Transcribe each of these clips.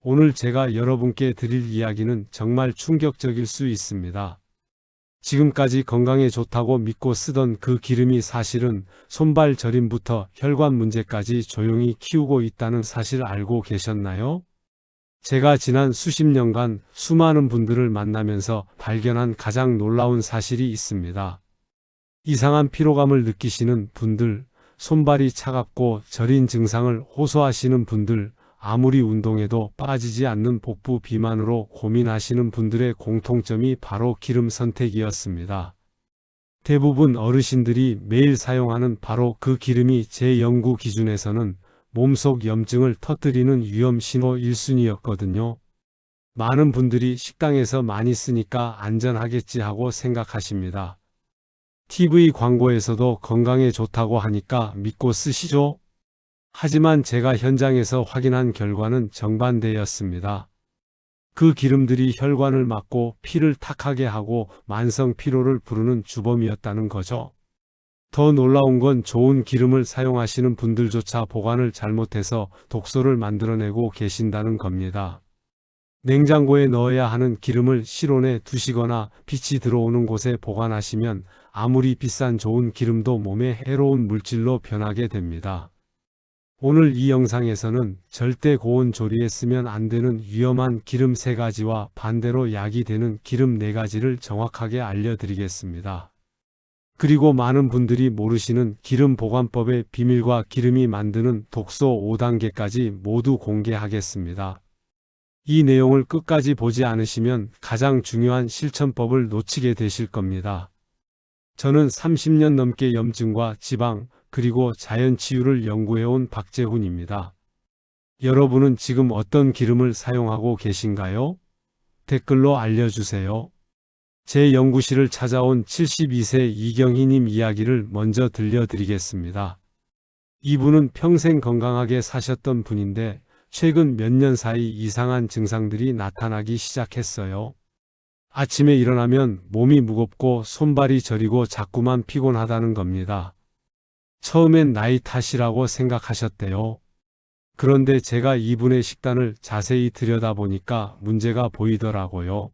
오늘 제가 여러분께 드릴 이야기는 정말 충격적일 수 있습니다. 지금까지 건강에 좋다고 믿고 쓰던 그 기름이 사실은 손발 저림부터 혈관 문제까지 조용히 키우고 있다는 사실 알고 계셨나요? 제가 지난 수십 년간 수많은 분들을 만나면서 발견한 가장 놀라운 사실이 있습니다. 이상한 피로감을 느끼시는 분들, 손발이 차갑고 저린 증상을 호소하시는 분들, 아무리 운동해도 빠지지 않는 복부 비만으로 고민하시는 분들의 공통점이 바로 기름 선택이었습니다. 대부분 어르신들이 매일 사용하는 바로 그 기름이 제 연구 기준에서는 몸속 염증을 터뜨리는 위험 신호 1순위였거든요. 많은 분들이 식당에서 많이 쓰니까 안전하겠지 하고 생각하십니다. TV 광고에서도 건강에 좋다고 하니까 믿고 쓰시죠? 하지만 제가 현장에서 확인한 결과는 정반대였습니다. 그 기름들이 혈관을 막고 피를 탁하게 하고 만성 피로를 부르는 주범이었다는 거죠. 더 놀라운 건 좋은 기름을 사용하시는 분들조차 보관을 잘못해서 독소를 만들어내고 계신다는 겁니다. 냉장고에 넣어야 하는 기름을 실온에 두시거나 빛이 들어오는 곳에 보관하시면 아무리 비싼 좋은 기름도 몸에 해로운 물질로 변하게 됩니다. 오늘 이 영상에서는 절대 고온 조리에 쓰면 안 되는 위험한 기름 3가지와 반대로 약이 되는 기름 4가지를 정확하게 알려드리겠습니다. 그리고 많은 분들이 모르시는 기름 보관법의 비밀과 기름이 만드는 독소 5단계까지 모두 공개하겠습니다. 이 내용을 끝까지 보지 않으시면 가장 중요한 실천법을 놓치게 되실 겁니다. 저는 30년 넘게 염증과 지방, 그리고 자연치유를 연구해온 박재훈입니다. 여러분은 지금 어떤 기름을 사용하고 계신가요? 댓글로 알려주세요. 제 연구실을 찾아온 72세 이경희님 이야기를 먼저 들려드리겠습니다. 이분은 평생 건강하게 사셨던 분인데 최근 몇 년 사이 이상한 증상들이 나타나기 시작했어요. 아침에 일어나면 몸이 무겁고 손발이 저리고 자꾸만 피곤하다는 겁니다. 처음엔 나이 탓이라고 생각하셨대요. 그런데 제가 이분의 식단을 자세히 들여다보니까 문제가 보이더라고요.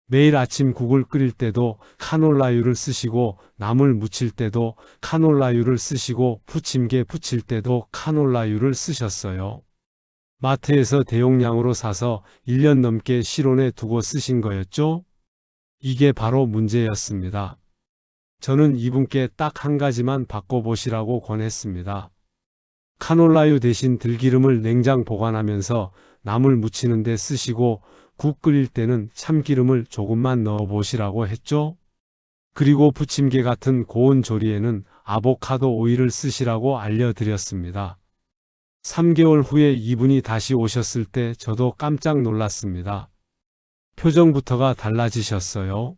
매일 아침 국을 끓일 때도 카놀라유를 쓰시고 나물 무칠 때도 카놀라유를 쓰시고 부침개 부칠 때도 카놀라유를 쓰셨어요. 마트에서 대용량으로 사서 1년 넘게 실온에 두고 쓰신 거였죠? 이게 바로 문제였습니다. 저는 이분께 딱 한 가지만 바꿔보시라고 권했습니다. 카놀라유 대신 들기름을 냉장 보관하면서 나물 무치는 데 쓰시고 국 끓일 때는 참기름을 조금만 넣어보시라고 했죠? 그리고 부침개 같은 고온 조리에는 아보카도 오일을 쓰시라고 알려드렸습니다. 3개월 후에 이분이 다시 오셨을 때 저도 깜짝 놀랐습니다. 표정부터가 달라지셨어요.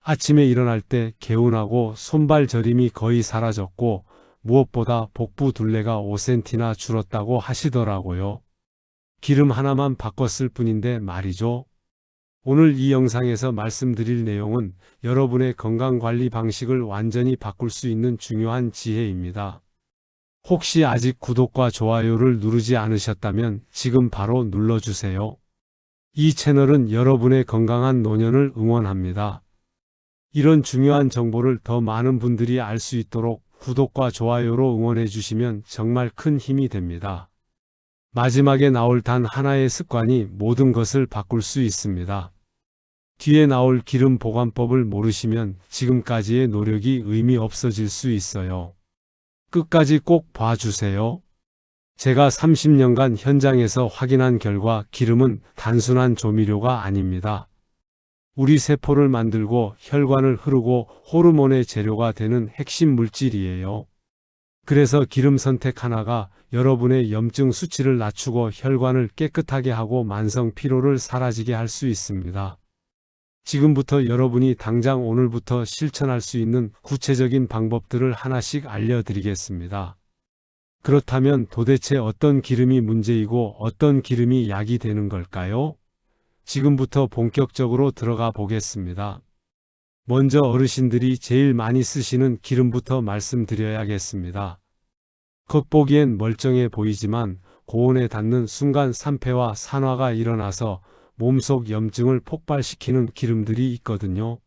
아침에 일어날 때 개운하고 손발 저림이 거의 사라졌고 무엇보다 복부 둘레가 5cm나 줄었다고 하시더라고요. 기름 하나만 바꿨을 뿐인데 말이죠. 오늘 이 영상에서 말씀드릴 내용은 여러분의 건강관리 방식을 완전히 바꿀 수 있는 중요한 지혜입니다. 혹시 아직 구독과 좋아요를 누르지 않으셨다면 지금 바로 눌러주세요. 이 채널은 여러분의 건강한 노년을 응원합니다. 이런 중요한 정보를 더 많은 분들이 알 수 있도록 구독과 좋아요로 응원해 주시면 정말 큰 힘이 됩니다. 마지막에 나올 단 하나의 습관이 모든 것을 바꿀 수 있습니다. 뒤에 나올 기름 보관법을 모르시면 지금까지의 노력이 의미 없어질 수 있어요. 끝까지 꼭 봐주세요. 제가 30년간 현장에서 확인한 결과 기름은 단순한 조미료가 아닙니다. 우리 세포를 만들고 혈관을 흐르고 호르몬의 재료가 되는 핵심 물질이에요. 그래서 기름 선택 하나가 여러분의 염증 수치를 낮추고 혈관을 깨끗하게 하고 만성 피로를 사라지게 할 수 있습니다. 지금부터 여러분이 당장 오늘부터 실천할 수 있는 구체적인 방법들을 하나씩 알려드리겠습니다. 그렇다면 도대체 어떤 기름이 문제이고 어떤 기름이 약이 되는 걸까요? 지금부터 본격적으로 들어가 보겠습니다. 먼저 어르신들이 제일 많이 쓰시는 기름부터 말씀드려야겠습니다. 겉보기엔 멀쩡해 보이지만 고온에 닿는 순간 산패와 산화가 일어나서 몸속 염증을 폭발시키는 기름들이 있거든요.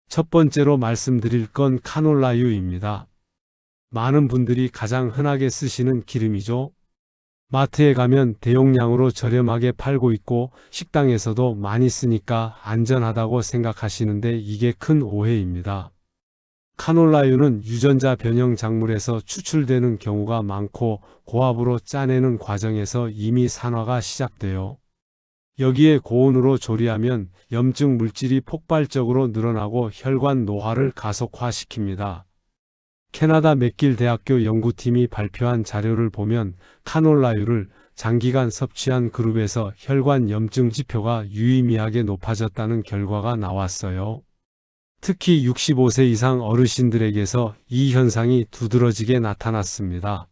첫 번째로 말씀드릴 건 카놀라유입니다. 많은 분들이 가장 흔하게 쓰시는 기름이죠. 마트에 가면 대용량으로 저렴하게 팔고 있고 식당에서도 많이 쓰니까 안전하다고 생각하시는데 이게 큰 오해입니다. 카놀라유는 유전자 변형 작물에서 추출되는 경우가 많고 고압으로 짜내는 과정에서 이미 산화가 시작돼요. 여기에 고온으로 조리하면 염증 물질이 폭발적으로 늘어나고 혈관 노화를 가속화시킵니다. 캐나다 맥길 대학교 연구팀이 발표한 자료를 보면 카놀라유를 장기간 섭취한 그룹에서 혈관 염증 지표가 유의미하게 높아졌다는 결과가 나왔어요. 특히 65세 이상 어르신들에게서 이 현상이 두드러지게 나타났습니다.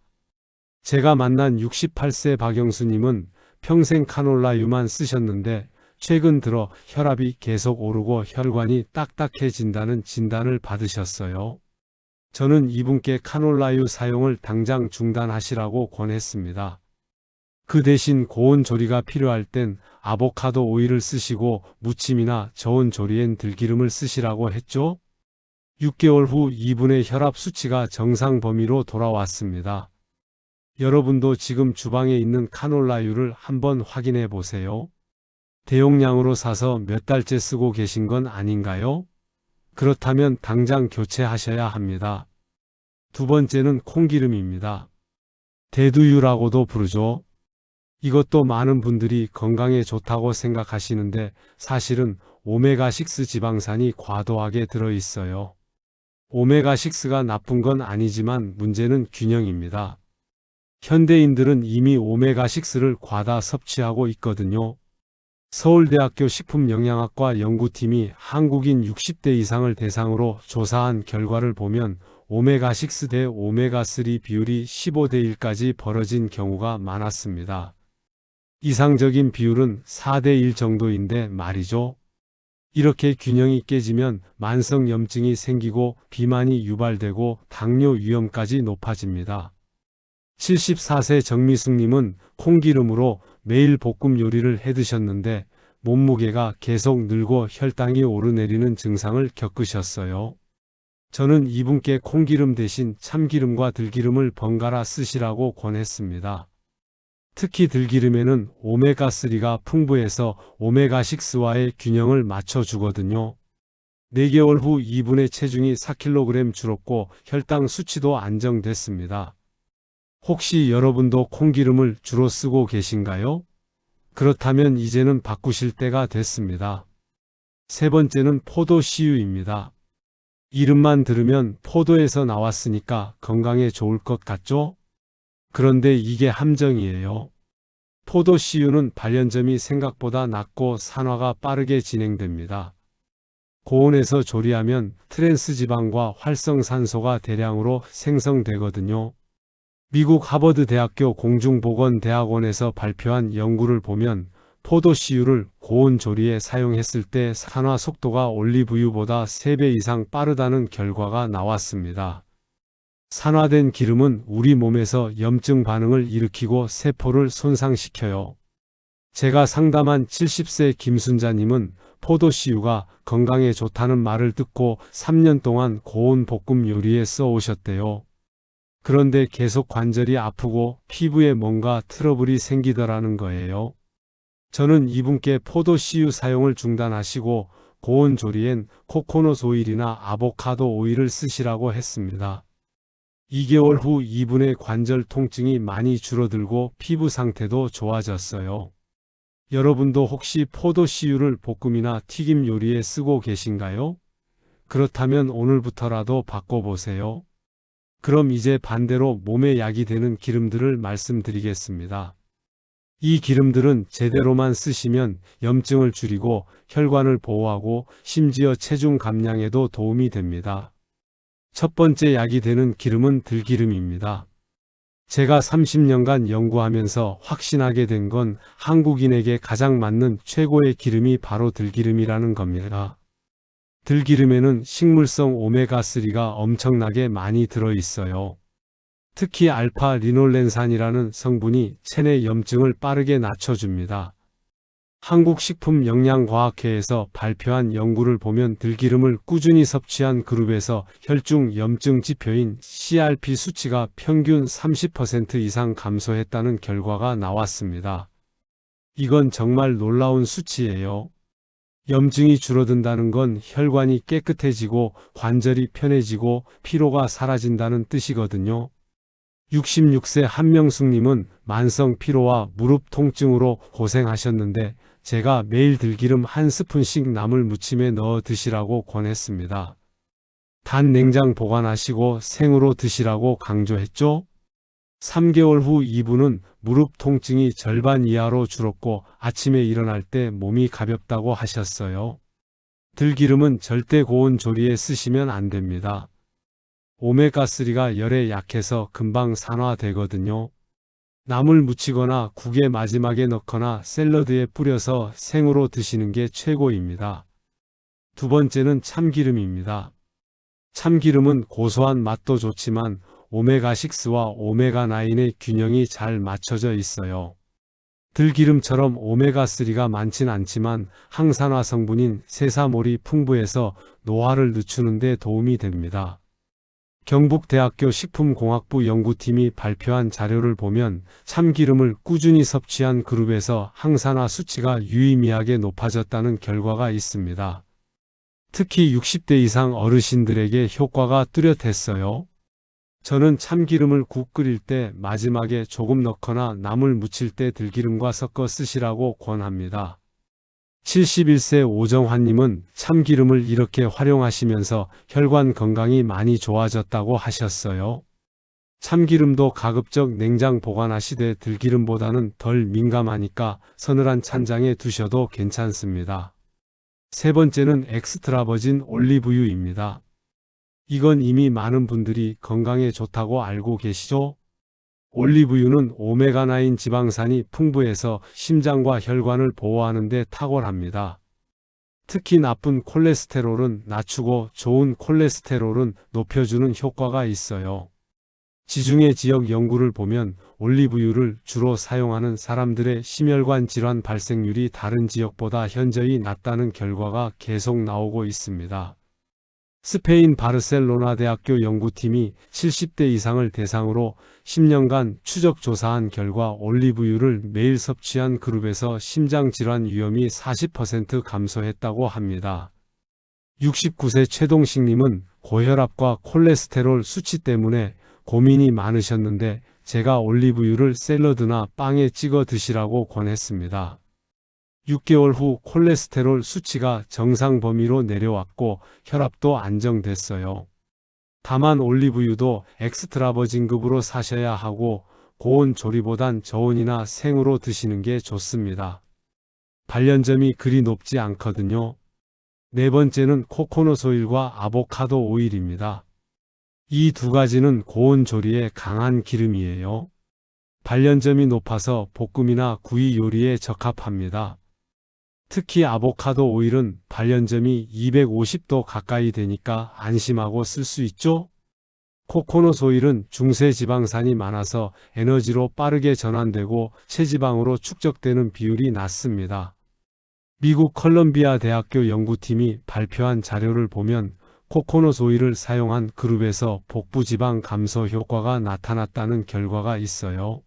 제가 만난 68세 박영수님은 평생 카놀라유만 쓰셨는데 최근 들어 혈압이 계속 오르고 혈관이 딱딱해진다는 진단을 받으셨어요. 저는 이분께 카놀라유 사용을 당장 중단하시라고 권했습니다. 그 대신 고온 조리가 필요할 땐 아보카도 오일을 쓰시고 무침이나 저온 조리엔 들기름을 쓰시라고 했죠. 6개월 후 이분의 혈압 수치가 정상 범위로 돌아왔습니다. 여러분도 지금 주방에 있는 카놀라유를 한번 확인해 보세요. 대용량으로 사서 몇 달째 쓰고 계신 건 아닌가요? 그렇다면 당장 교체하셔야 합니다. 두 번째는 콩기름입니다. 대두유라고도 부르죠. 이것도 많은 분들이 건강에 좋다고 생각하시는데 사실은 오메가6 지방산이 과도하게 들어있어요. 오메가6가 나쁜 건 아니지만 문제는 균형입니다. 현대인들은 이미 오메가6를 과다 섭취하고 있거든요. 서울대학교 식품영양학과 연구팀이 한국인 60대 이상을 대상으로 조사한 결과를 보면 오메가6 대 오메가3 비율이 15대 1까지 벌어진 경우가 많았습니다. 이상적인 비율은 4대 1 정도인데 말이죠. 이렇게 균형이 깨지면 만성염증이 생기고 비만이 유발되고 당뇨 위험까지 높아집니다. 74세 정미숙님은 콩기름으로 매일 볶음 요리를 해드셨는데 몸무게가 계속 늘고 혈당이 오르내리는 증상을 겪으셨어요. 저는 이분께 콩기름 대신 참기름과 들기름을 번갈아 쓰시라고 권했습니다. 특히 들기름에는 오메가3가 풍부해서 오메가6와의 균형을 맞춰주거든요. 4개월 후 이분의 체중이 4kg 줄었고 혈당 수치도 안정됐습니다. 혹시 여러분도 콩기름을 주로 쓰고 계신가요? 그렇다면 이제는 바꾸실 때가 됐습니다. 세 번째는 포도 씨유입니다. 이름만 들으면 포도에서 나왔으니까 건강에 좋을 것 같죠? 그런데 이게 함정이에요. 포도 씨유는 발연점이 생각보다 낮고 산화가 빠르게 진행됩니다. 고온에서 조리하면 트랜스 지방과 활성산소가 대량으로 생성되거든요. 미국 하버드 대학교 공중보건대학원에서 발표한 연구를 보면 포도 씨유를 고온 조리에 사용했을 때 산화 속도가 올리브유보다 3배 이상 빠르다는 결과가 나왔습니다. 산화된 기름은 우리 몸에서 염증 반응을 일으키고 세포를 손상시켜요. 제가 상담한 70세 김순자님은 포도 씨유가 건강에 좋다는 말을 듣고 3년 동안 고온 볶음 요리에 써오셨대요. 그런데 계속 관절이 아프고 피부에 뭔가 트러블이 생기더라는 거예요. 저는 이분께 포도 씨유 사용을 중단하시고 고온 조리엔 코코넛 오일이나 아보카도 오일을 쓰시라고 했습니다. 2개월 후 이분의 관절 통증이 많이 줄어들고 피부 상태도 좋아졌어요. 여러분도 혹시 포도 씨유를 볶음이나 튀김 요리에 쓰고 계신가요? 그렇다면 오늘부터라도 바꿔보세요. 그럼 이제 반대로 몸에 약이 되는 기름들을 말씀드리겠습니다. 이 기름들은 제대로만 쓰시면 염증을 줄이고 혈관을 보호하고 심지어 체중 감량에도 도움이 됩니다. 첫 번째 약이 되는 기름은 들기름입니다. 제가 30년간 연구하면서 확신하게 된 건 한국인에게 가장 맞는 최고의 기름이 바로 들기름이라는 겁니다. 들기름에는 식물성 오메가3가 엄청나게 많이 들어있어요. 특히 알파 리놀렌산이라는 성분이 체내 염증을 빠르게 낮춰줍니다. 한국식품영양과학회에서 발표한 연구를 보면 들기름을 꾸준히 섭취한 그룹에서 혈중 염증 지표인 CRP 수치가 평균 30% 이상 감소했다는 결과가 나왔습니다. 이건 정말 놀라운 수치예요. 염증이 줄어든다는 건 혈관이 깨끗해지고 관절이 편해지고 피로가 사라진다는 뜻이거든요. 66세 한명숙님은 만성 피로와 무릎 통증으로 고생하셨는데 제가 매일 들기름 한 스푼씩 나물 무침에 넣어 드시라고 권했습니다. 단 냉장 보관하시고 생으로 드시라고 강조했죠. 3개월 후 이분은 무릎 통증이 절반 이하로 줄었고 아침에 일어날 때 몸이 가볍다고 하셨어요. 들기름은 절대 고온 조리에 쓰시면 안 됩니다. 오메가3가 열에 약해서 금방 산화되거든요. 나물 무치거나 국의 마지막에 넣거나 샐러드에 뿌려서 생으로 드시는 게 최고입니다. 두 번째는 참기름입니다. 참기름은 고소한 맛도 좋지만 오메가6와 오메가9의 균형이 잘 맞춰져 있어요. 들기름처럼 오메가3가 많진 않지만 항산화 성분인 세사몰이 풍부해서 노화를 늦추는 데 도움이 됩니다. 경북대학교 식품공학부 연구팀이 발표한 자료를 보면 참기름을 꾸준히 섭취한 그룹에서 항산화 수치가 유의미하게 높아졌다는 결과가 있습니다. 특히 60대 이상 어르신들에게 효과가 뚜렷했어요. 저는 참기름을 국 끓일 때 마지막에 조금 넣거나 나물 무칠 때 들기름과 섞어 쓰시라고 권합니다. 71세 오정환님은 참기름을 이렇게 활용하시면서 혈관 건강이 많이 좋아졌다고 하셨어요. 참기름도 가급적 냉장 보관하시되 들기름보다는 덜 민감하니까 서늘한 찬장에 두셔도 괜찮습니다. 세 번째는 엑스트라버진 올리브유입니다. 이건 이미 많은 분들이 건강에 좋다고 알고 계시죠? 올리브유는 오메가9 지방산이 풍부해서 심장과 혈관을 보호하는 데 탁월합니다. 특히 나쁜 콜레스테롤은 낮추고 좋은 콜레스테롤은 높여주는 효과가 있어요. 지중해 지역 연구를 보면 올리브유를 주로 사용하는 사람들의 심혈관 질환 발생률이 다른 지역보다 현저히 낮다는 결과가 계속 나오고 있습니다. 스페인 바르셀로나 대학교 연구팀이 70대 이상을 대상으로 10년간 추적 조사한 결과 올리브유를 매일 섭취한 그룹에서 심장질환 위험이 40% 감소했다고 합니다. 69세 최동식님은 고혈압과 콜레스테롤 수치 때문에 고민이 많으셨는데 제가 올리브유를 샐러드나 빵에 찍어 드시라고 권했습니다. 6개월 후 콜레스테롤 수치가 정상 범위로 내려왔고 혈압도 안정됐어요. 다만 올리브유도 엑스트라버진급으로 사셔야 하고 고온 조리보단 저온이나 생으로 드시는 게 좋습니다. 발연점이 그리 높지 않거든요. 네 번째는 코코넛 오일과 아보카도 오일입니다. 이 두 가지는 고온 조리에 강한 기름이에요. 발연점이 높아서 볶음이나 구이 요리에 적합합니다. 특히 아보카도 오일은 발연점이 250도 가까이 되니까 안심하고 쓸 수 있죠? 코코넛 오일은 중세 지방산이 많아서 에너지로 빠르게 전환되고 체지방으로 축적되는 비율이 낮습니다. 미국 컬럼비아 대학교 연구팀이 발표한 자료를 보면 코코넛 오일을 사용한 그룹에서 복부지방 감소 효과가 나타났다는 결과가 있어요.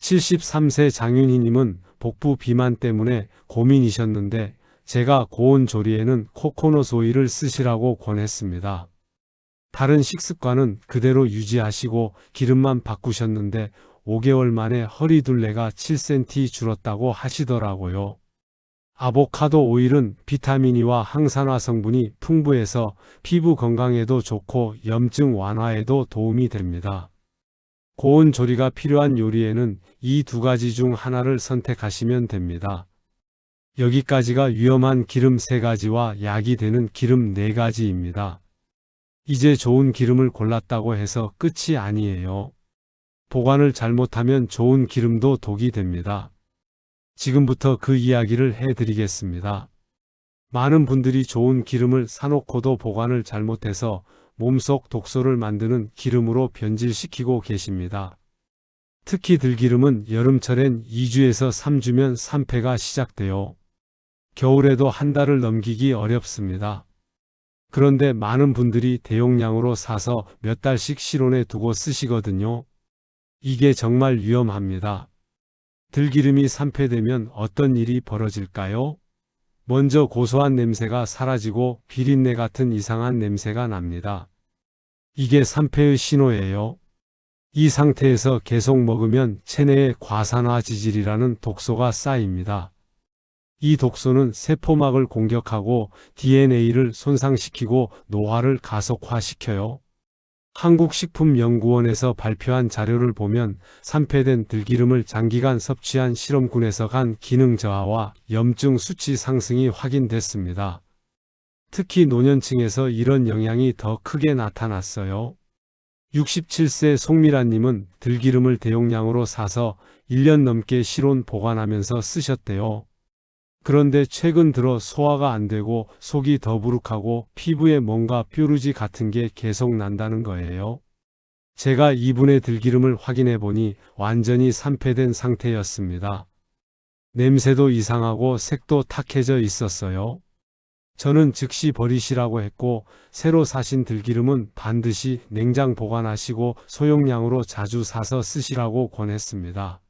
73세 장윤희님은 복부 비만 때문에 고민이셨는데 제가 고온 조리에는 코코넛 오일을 쓰시라고 권했습니다. 다른 식습관은 그대로 유지하시고 기름만 바꾸셨는데 5개월 만에 허리 둘레가 7cm 줄었다고 하시더라고요. 아보카도 오일은 비타민E와 항산화 성분이 풍부해서 피부 건강에도 좋고 염증 완화에도 도움이 됩니다. 고온 조리가 필요한 요리에는 이 두 가지 중 하나를 선택하시면 됩니다. 여기까지가 위험한 기름 3가지와 약이 되는 기름 4가지입니다. 이제 좋은 기름을 골랐다고 해서 끝이 아니에요. 보관을 잘못하면 좋은 기름도 독이 됩니다. 지금부터 그 이야기를 해드리겠습니다. 많은 분들이 좋은 기름을 사놓고도 보관을 잘못해서 몸속 독소를 만드는 기름으로 변질시키고 계십니다. 특히 들기름은 여름철엔 2주에서 3주면 산패가 시작되어 겨울에도 한 달을 넘기기 어렵습니다. 그런데 많은 분들이 대용량으로 사서 몇 달씩 실온에 두고 쓰시거든요. 이게 정말 위험합니다. 들기름이 산패되면 어떤 일이 벌어질까요? 먼저 고소한 냄새가 사라지고 비린내 같은 이상한 냄새가 납니다. 이게 산패의 신호예요. 이 상태에서 계속 먹으면 체내에 과산화 지질이라는 독소가 쌓입니다. 이 독소는 세포막을 공격하고 DNA를 손상시키고 노화를 가속화시켜요. 한국식품연구원에서 발표한 자료를 보면 산패된 들기름을 장기간 섭취한 실험군에서 간 기능 저하와 염증 수치 상승이 확인됐습니다. 특히 노년층에서 이런 영향이 더 크게 나타났어요. 67세 송미라님은 들기름을 대용량으로 사서 1년 넘게 실온 보관하면서 쓰셨대요. 그런데 최근 들어 소화가 안 되고 속이 더부룩하고 피부에 뭔가 뾰루지 같은 게 계속 난다는 거예요. 제가 이분의 들기름을 확인해 보니 완전히 산패된 상태였습니다. 냄새도 이상하고 색도 탁해져 있었어요. 저는 즉시 버리시라고 했고 새로 사신 들기름은 반드시 냉장 보관하시고 소용량으로 자주 사서 쓰시라고 권했습니다.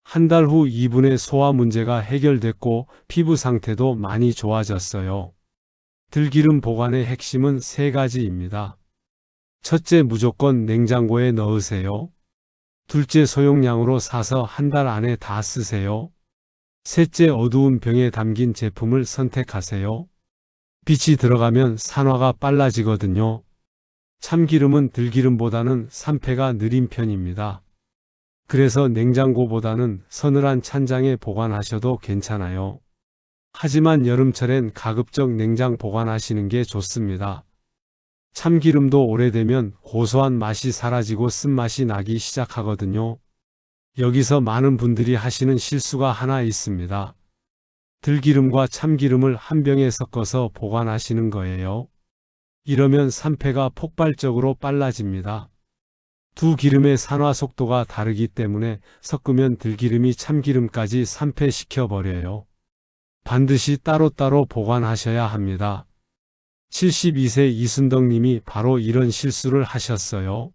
한 달 후 이분의 소화 문제가 해결됐고 피부 상태도 많이 좋아졌어요. 들기름 보관의 핵심은 3가지입니다. 첫째, 무조건 냉장고에 넣으세요. 둘째, 소용량으로 사서 한 달 안에 다 쓰세요. 셋째, 어두운 병에 담긴 제품을 선택하세요. 빛이 들어가면 산화가 빨라지거든요. 참기름은 들기름보다는 산패가 느린 편입니다. 그래서 냉장고보다는 서늘한 찬장에 보관하셔도 괜찮아요. 하지만 여름철엔 가급적 냉장 보관하시는 게 좋습니다. 참기름도 오래되면 고소한 맛이 사라지고 쓴맛이 나기 시작하거든요. 여기서 많은 분들이 하시는 실수가 하나 있습니다. 들기름과 참기름을 한 병에 섞어서 보관하시는 거예요. 이러면 산패가 폭발적으로 빨라집니다. 두 기름의 산화 속도가 다르기 때문에 섞으면 들기름이 참기름까지 산패시켜버려요. 반드시 따로따로 보관하셔야 합니다. 72세 이순덕님이 바로 이런 실수를 하셨어요.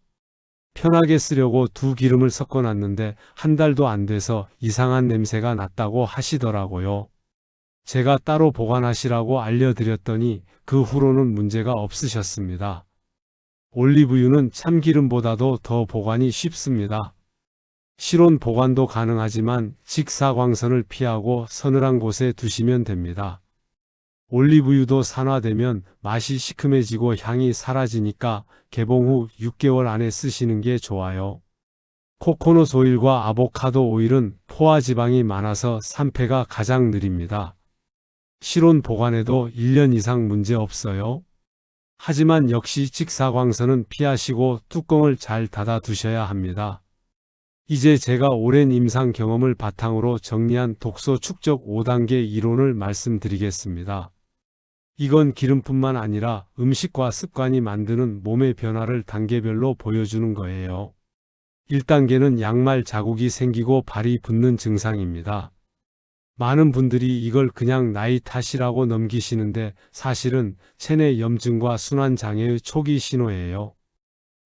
편하게 쓰려고 두 기름을 섞어놨는데 한 달도 안 돼서 이상한 냄새가 났다고 하시더라고요. 제가 따로 보관하시라고 알려드렸더니 그 후로는 문제가 없으셨습니다. 올리브유는 참기름보다도 더 보관이 쉽습니다. 실온 보관도 가능하지만 직사광선을 피하고 서늘한 곳에 두시면 됩니다. 올리브유도 산화되면 맛이 시큼해지고 향이 사라지니까 개봉 후 6개월 안에 쓰시는 게 좋아요. 코코넛 오일과 아보카도 오일은 포화지방이 많아서 산패가 가장 느립니다. 실온 보관에도 1년 이상 문제 없어요. 하지만 역시 직사광선은 피하시고 뚜껑을 잘 닫아 두셔야 합니다. 이제 제가 오랜 임상 경험을 바탕으로 정리한 독소 축적 5단계 이론을 말씀드리겠습니다. 이건 기름뿐만 아니라 음식과 습관이 만드는 몸의 변화를 단계별로 보여주는 거예요. 1단계는 양말 자국이 생기고 발이 붓는 증상입니다. 많은 분들이 이걸 그냥 나이 탓이라고 넘기시는데 사실은 체내 염증과 순환장애의 초기 신호예요.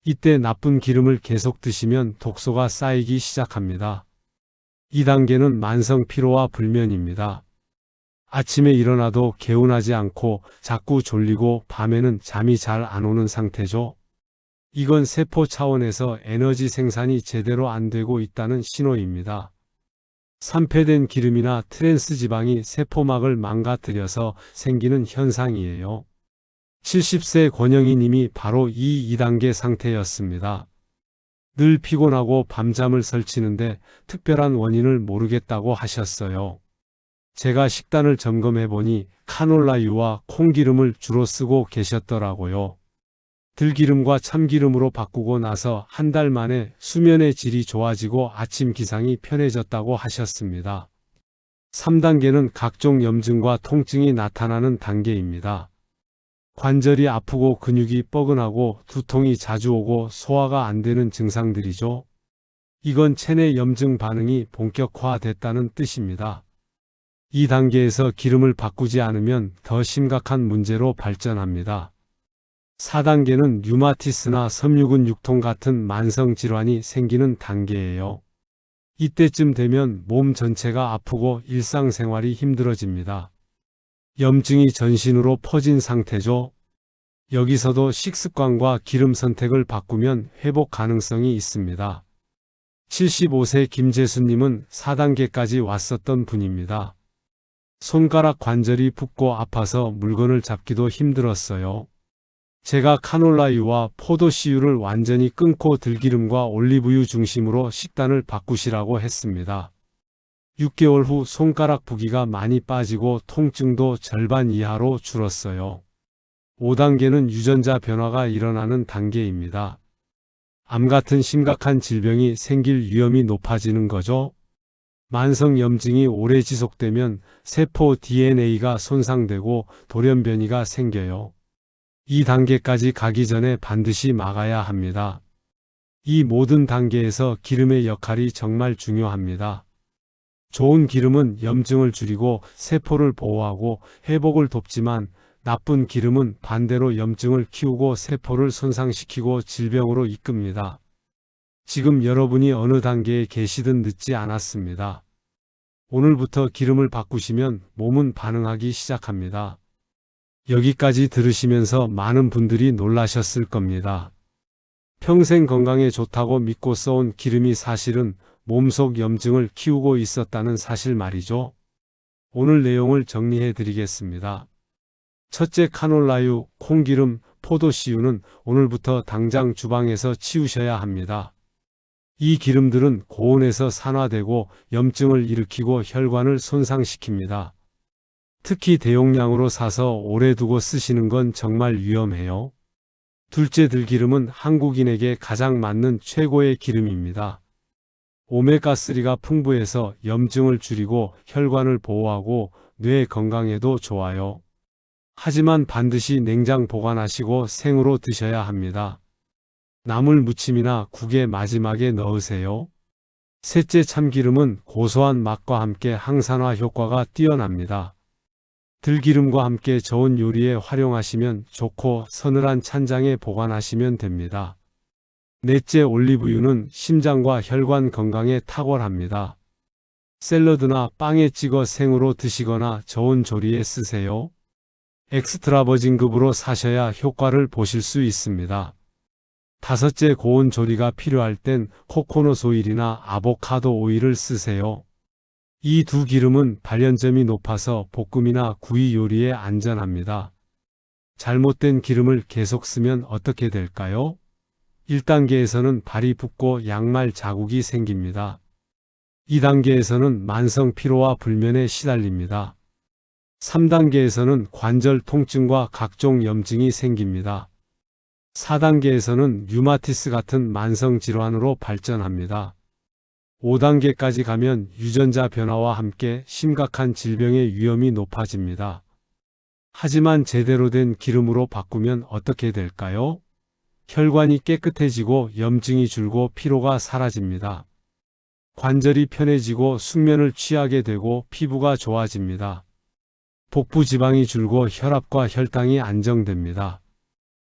이때 나쁜 기름을 계속 드시면 독소가 쌓이기 시작합니다. 2단계는 만성 피로와 불면입니다. 아침에 일어나도 개운하지 않고 자꾸 졸리고 밤에는 잠이 잘 안 오는 상태죠. 이건 세포 차원에서 에너지 생산이 제대로 안 되고 있다는 신호입니다. 산패된 기름이나 트랜스 지방이 세포막을 망가뜨려서 생기는 현상이에요. 70세 권영희 님이 바로 이 2단계 상태였습니다. 늘 피곤하고 밤잠을 설치는데 특별한 원인을 모르겠다고 하셨어요. 제가 식단을 점검해 보니 카놀라유와 콩기름을 주로 쓰고 계셨더라고요. 들기름과 참기름으로 바꾸고 나서 한 달 만에 수면의 질이 좋아지고 아침 기상이 편해졌다고 하셨습니다. 3단계는 각종 염증과 통증이 나타나는 단계입니다. 관절이 아프고 근육이 뻐근하고 두통이 자주 오고 소화가 안 되는 증상들이죠. 이건 체내 염증 반응이 본격화됐다는 뜻입니다. 이 단계에서 기름을 바꾸지 않으면 더 심각한 문제로 발전합니다. 4단계는 류마티스나 섬유근 육통 같은 만성 질환이 생기는 단계예요. 이때쯤 되면 몸 전체가 아프고 일상생활이 힘들어집니다. 염증이 전신으로 퍼진 상태죠. 여기서도 식습관과 기름 선택을 바꾸면 회복 가능성이 있습니다. 75세 김재수님은 4단계까지 왔었던 분입니다. 손가락 관절이 붓고 아파서 물건을 잡기도 힘들었어요. 제가 카놀라유와 포도씨유를 완전히 끊고 들기름과 올리브유 중심으로 식단을 바꾸시라고 했습니다. 6개월 후 손가락 부기가 많이 빠지고 통증도 절반 이하로 줄었어요. 5단계는 유전자 변화가 일어나는 단계입니다. 암 같은 심각한 질병이 생길 위험이 높아지는 거죠. 만성 염증이 오래 지속되면 세포 DNA가 손상되고 돌연변이가 생겨요. 이 단계까지 가기 전에 반드시 막아야 합니다. 이 모든 단계에서 기름의 역할이 정말 중요합니다. 좋은 기름은 염증을 줄이고 세포를 보호하고 회복을 돕지만 나쁜 기름은 반대로 염증을 키우고 세포를 손상시키고 질병으로 이끕니다. 지금 여러분이 어느 단계에 계시든 늦지 않았습니다. 오늘부터 기름을 바꾸시면 몸은 반응하기 시작합니다. 여기까지 들으시면서 많은 분들이 놀라셨을 겁니다. 평생 건강에 좋다고 믿고 써온 기름이 사실은 몸속 염증을 키우고 있었다는 사실 말이죠. 오늘 내용을 정리해 드리겠습니다. 첫째, 카놀라유, 콩기름, 포도씨유는 오늘부터 당장 주방에서 치우셔야 합니다. 이 기름들은 고온에서 산화되고 염증을 일으키고 혈관을 손상시킵니다. 특히 대용량으로 사서 오래 두고 쓰시는 건 정말 위험해요. 둘째, 들기름은 한국인에게 가장 맞는 최고의 기름입니다. 오메가3가 풍부해서 염증을 줄이고 혈관을 보호하고 뇌 건강에도 좋아요. 하지만 반드시 냉장 보관하시고 생으로 드셔야 합니다. 나물 무침이나 국의 마지막에 넣으세요. 셋째, 참기름은 고소한 맛과 함께 항산화 효과가 뛰어납니다. 들기름과 함께 저온 요리에 활용하시면 좋고 서늘한 찬장에 보관하시면 됩니다. 넷째, 올리브유는 심장과 혈관 건강에 탁월합니다. 샐러드나 빵에 찍어 생으로 드시거나 저온 조리에 쓰세요. 엑스트라 버진급으로 사셔야 효과를 보실 수 있습니다. 다섯째, 고온 조리가 필요할 땐 코코넛 오일이나 아보카도 오일을 쓰세요. 이 두 기름은 발연점이 높아서 볶음이나 구이 요리에 안전합니다. 잘못된 기름을 계속 쓰면 어떻게 될까요? 1단계에서는 발이 붓고 양말 자국이 생깁니다. 2단계에서는 만성 피로와 불면에 시달립니다. 3단계에서는 관절 통증과 각종 염증이 생깁니다. 4단계에서는 류마티스 같은 만성 질환으로 발전합니다. 5단계까지 가면 유전자 변화와 함께 심각한 질병의 위험이 높아집니다. 하지만 제대로 된 기름으로 바꾸면 어떻게 될까요? 혈관이 깨끗해지고 염증이 줄고 피로가 사라집니다. 관절이 편해지고 숙면을 취하게 되고 피부가 좋아집니다. 복부 지방이 줄고 혈압과 혈당이 안정됩니다.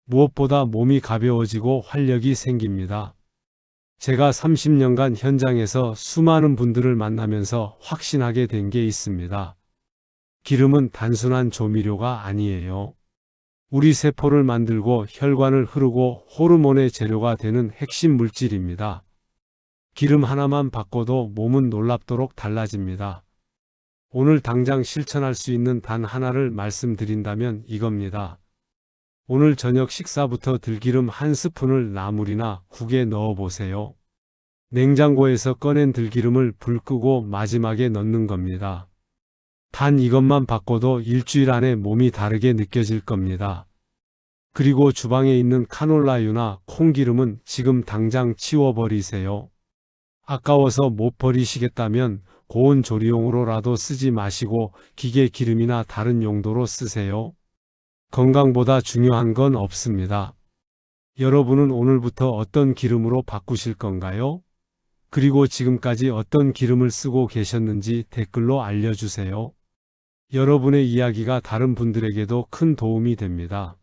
무엇보다 몸이 가벼워지고 활력이 생깁니다. 제가 30년간 현장에서 수많은 분들을 만나면서 확신하게 된 게 있습니다. 기름은 단순한 조미료가 아니에요. 우리 세포를 만들고 혈관을 흐르고 호르몬의 재료가 되는 핵심 물질입니다. 기름 하나만 바꿔도 몸은 놀랍도록 달라집니다. 오늘 당장 실천할 수 있는 단 하나를 말씀드린다면 이겁니다. 오늘 저녁 식사부터 들기름 한 스푼을 나물이나 국에 넣어 보세요. 냉장고에서 꺼낸 들기름을 불 끄고 마지막에 넣는 겁니다. 단 이것만 바꿔도 일주일 안에 몸이 다르게 느껴질 겁니다. 그리고 주방에 있는 카놀라유나 콩기름은 지금 당장 치워버리세요. 아까워서 못 버리시겠다면 고온 조리용으로라도 쓰지 마시고 기계 기름이나 다른 용도로 쓰세요. 건강보다 중요한 건 없습니다. 여러분은 오늘부터 어떤 기름으로 바꾸실 건가요? 그리고 지금까지 어떤 기름을 쓰고 계셨는지 댓글로 알려주세요. 여러분의 이야기가 다른 분들에게도 큰 도움이 됩니다.